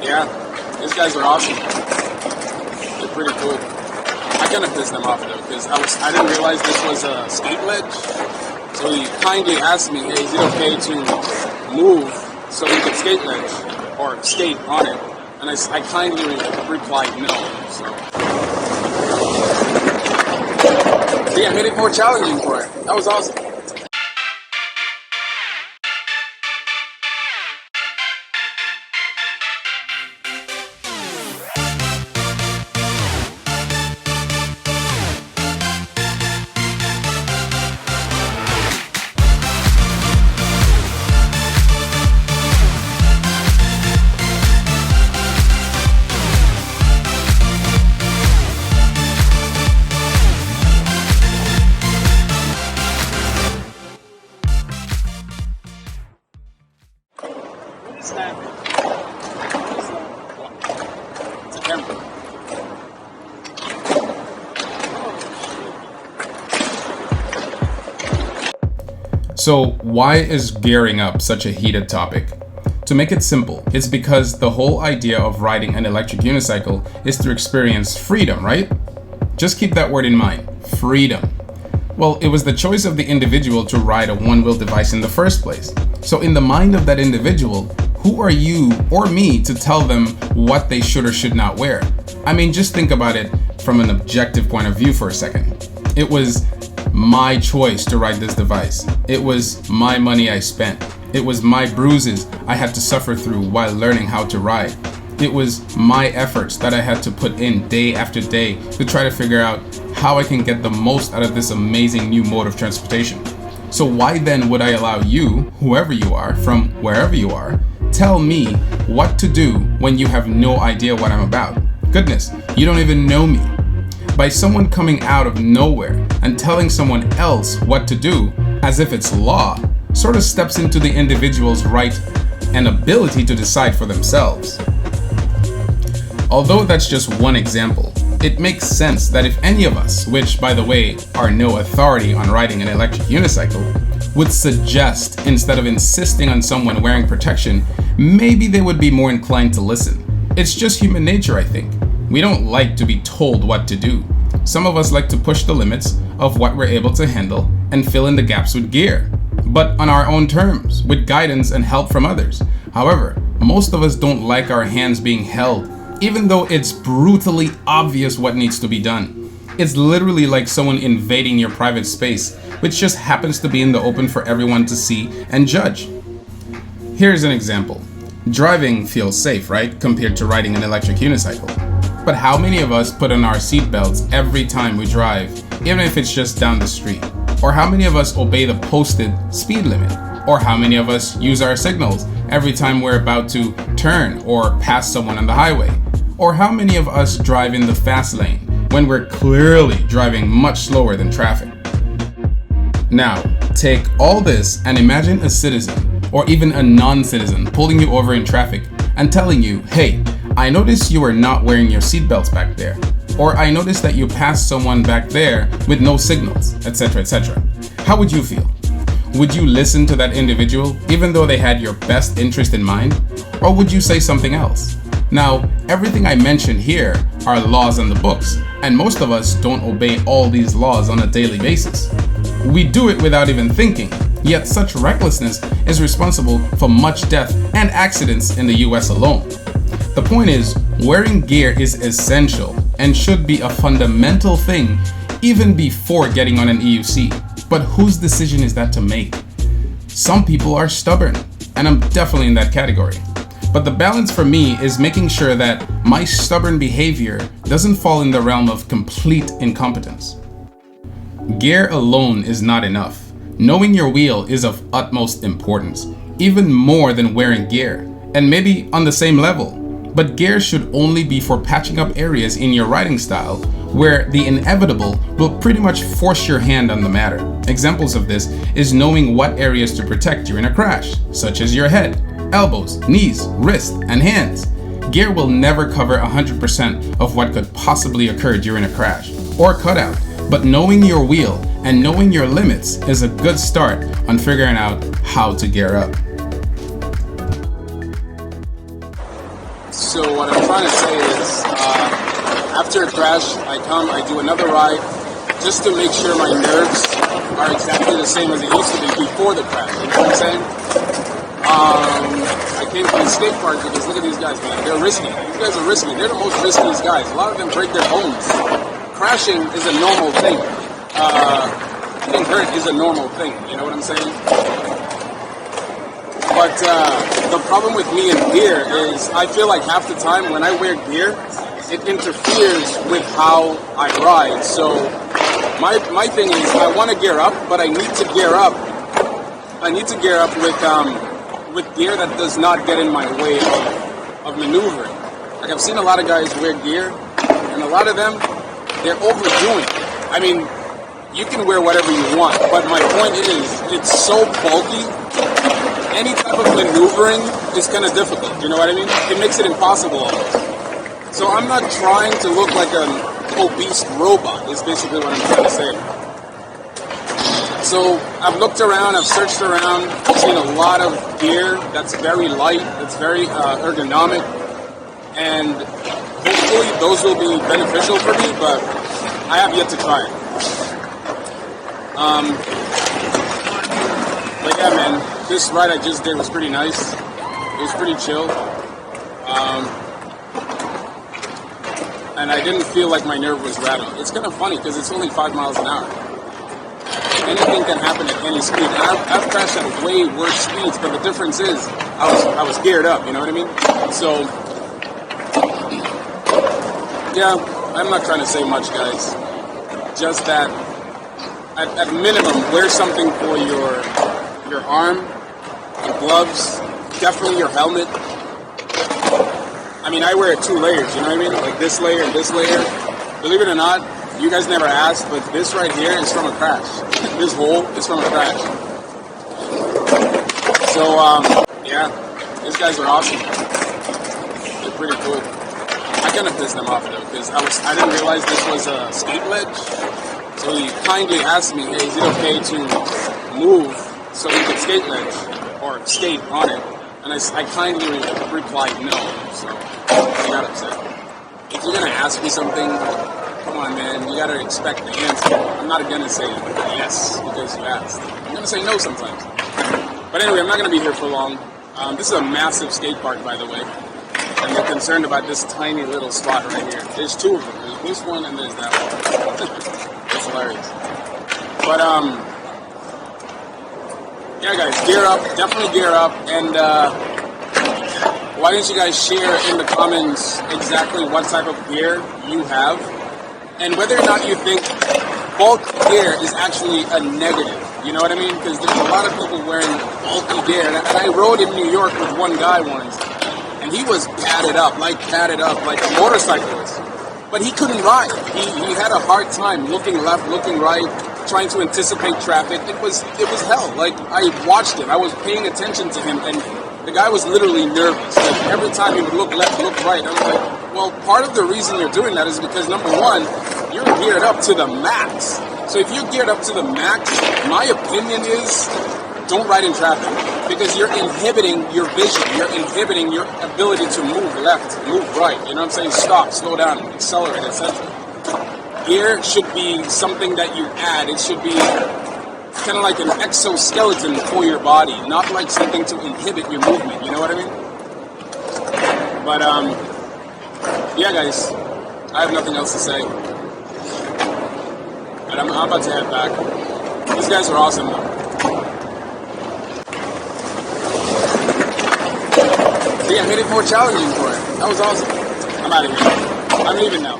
Yeah, these guys are awesome. They're pretty cool. I kind of pissed them off though, because I didn't realize this was a skate ledge. So he kindly asked me, hey, is it okay to move so we can skate ledge or skate on it? And I kindly replied no. So yeah, I made it more challenging for it. That was awesome. It's a camera. So why is gearing up such a heated topic? To make it simple, it's because the whole idea of riding an electric unicycle is to experience freedom, right? Just keep that word in mind, freedom. Well, it was the choice of the individual to ride a one-wheel device in the first place. So in the mind of that individual, who are you or me to tell them what they should or should not wear? I mean, just think about it from an objective point of view for a second. It was my choice to ride this device. It was my money I spent. It was my bruises I had to suffer through while learning how to ride. It was my efforts that I had to put in day after day to try to figure out how I can get the most out of this amazing new mode of transportation. So why then would I allow you, whoever you are, from wherever you are, tell me what to do when you have no idea what I'm about? Goodness, you don't even know me. By someone coming out of nowhere and telling someone else what to do as if it's law, sort of steps into the individual's right and ability to decide for themselves. Although that's just one example, it makes sense that if any of us, which by the way are no authority on riding an electric unicycle, would suggest instead of insisting on someone wearing protection, maybe they would be more inclined to listen. It's just human nature, I think. We don't like to be told what to do. Some of us like to push the limits of what we're able to handle and fill in the gaps with gear, but on our own terms, with guidance and help from others. However, most of us don't like our hands being held, even though it's brutally obvious what needs to be done. It's literally like someone invading your private space, which just happens to be in the open for everyone to see and judge. Here's an example. Driving feels safe, right, compared to riding an electric unicycle. But how many of us put on our seatbelts every time we drive, even if it's just down the street? Or how many of us obey the posted speed limit? Or how many of us use our signals every time we're about to turn or pass someone on the highway? Or how many of us drive in the fast lane when we're clearly driving much slower than traffic? Now, take all this and imagine a citizen or even a non-citizen pulling you over in traffic and telling you, hey, I noticed you are not wearing your seatbelts back there. Or I noticed that you passed someone back there with no signals, etc., etc. How would you feel? Would you listen to that individual even though they had your best interest in mind? Or would you say something else? Now, everything I mentioned here are laws on the books, and most of us don't obey all these laws on a daily basis. We do it without even thinking, yet such recklessness is responsible for much death and accidents in the US alone. The point is, wearing gear is essential and should be a fundamental thing even before getting on an EUC. But whose decision is that to make? Some people are stubborn, and I'm definitely in that category. But the balance for me is making sure that my stubborn behavior doesn't fall in the realm of complete incompetence. Gear alone is not enough. Knowing your wheel is of utmost importance, even more than wearing gear, and maybe on the same level. But gear should only be for patching up areas in your riding style where the inevitable will pretty much force your hand on the matter. Examples of this is knowing what areas to protect during a crash, such as your head, elbows, knees, wrists, and hands. Gear will never cover 100% of what could possibly occur during a crash or cutout, but knowing your wheel and knowing your limits is a good start on figuring out how to gear up. So what I'm trying to say is, after a crash, I do another ride, just to make sure my nerves are exactly the same as it used to be before the crash. You know what I'm saying? I came from the skate park because look at these guys, man. They're risky. These guys are risky. They're the most riskiest guys. A lot of them break their bones. Crashing is a normal thing. Getting hurt is a normal thing. You know what I'm saying? But the problem with me in gear is I feel like half the time when I wear gear, it interferes with how I ride. So my thing is I want to gear up, but I need to gear up. I need to gear up with gear that does not get in my way of maneuvering. Like I've seen a lot of guys wear gear, and a lot of them, they're overdoing it. I mean, you can wear whatever you want, but my point is, it's so bulky. Any type of maneuvering is kind of difficult. You know what I mean? It makes it impossible almost. So I'm not trying to look like an obese robot. Is basically what I'm trying to say. So I've looked around, I've searched around, I've seen a lot of gear that's very light, that's very ergonomic, and hopefully those will be beneficial for me, but I have yet to try it. But yeah, man, this ride I just did was pretty nice. It was pretty chill. And I didn't feel like my nerve was rattled. It's kind of funny because it's only 5 miles an hour. Anything can happen at any speed. And I've crashed at way worse speeds, but the difference is I was geared up, you know what I mean? So, yeah, I'm not trying to say much, guys. Just that, at minimum, wear something for your arm, your gloves, definitely your helmet. I mean, I wear 2 layers, you know what I mean? Like this layer and this layer. Believe it or not, you guys never asked, but this right here is from a crash. This hole is from a crash. So, yeah, these guys are awesome. They're pretty cool. I kind of pissed them off though, because I didn't realize this was a skate ledge. So he kindly asked me, hey, is it okay to move so we can skate ledge or skate on it? And I kindly replied no. So I got upset. If you're gonna ask me something, come on, man, you gotta expect the answer. I'm not gonna say yes because you asked. I'm gonna say no sometimes. But anyway, I'm not gonna be here for long. This is a massive skate park, by the way. And they're concerned about this tiny little spot right here. There's 2 of them. There's this one and there's that one. That's hilarious. But, yeah, guys, gear up. Definitely gear up. And, why don't you guys share in the comments exactly what type of gear you have? And whether or not you think bulk gear is actually a negative. You know what I mean? Because there's a lot of people wearing bulky gear. And I rode in New York with one guy once. And he was padded up like a motorcyclist. But he couldn't ride. He had a hard time looking left, looking right, trying to anticipate traffic. It was hell. Like, I watched him. I was paying attention to him. And the guy was literally nervous. Like, every time he would look left, look right. I was like, well, part of the reason you're doing that is because, number one, you're geared up to the max. So if you're geared up to the max, my opinion is don't ride in traffic because you're inhibiting your vision. You're inhibiting your ability to move left, move right. You know what I'm saying? Stop, slow down, accelerate, etc. Gear should be something that you add. It should be kind of like an exoskeleton for your body, not like something to inhibit your movement. You know what I mean? But, yeah, guys, I have nothing else to say. And I'm about to head back. These guys are awesome, though. So yeah, made it more challenging for it. That was awesome. I'm out of here. I'm leaving now.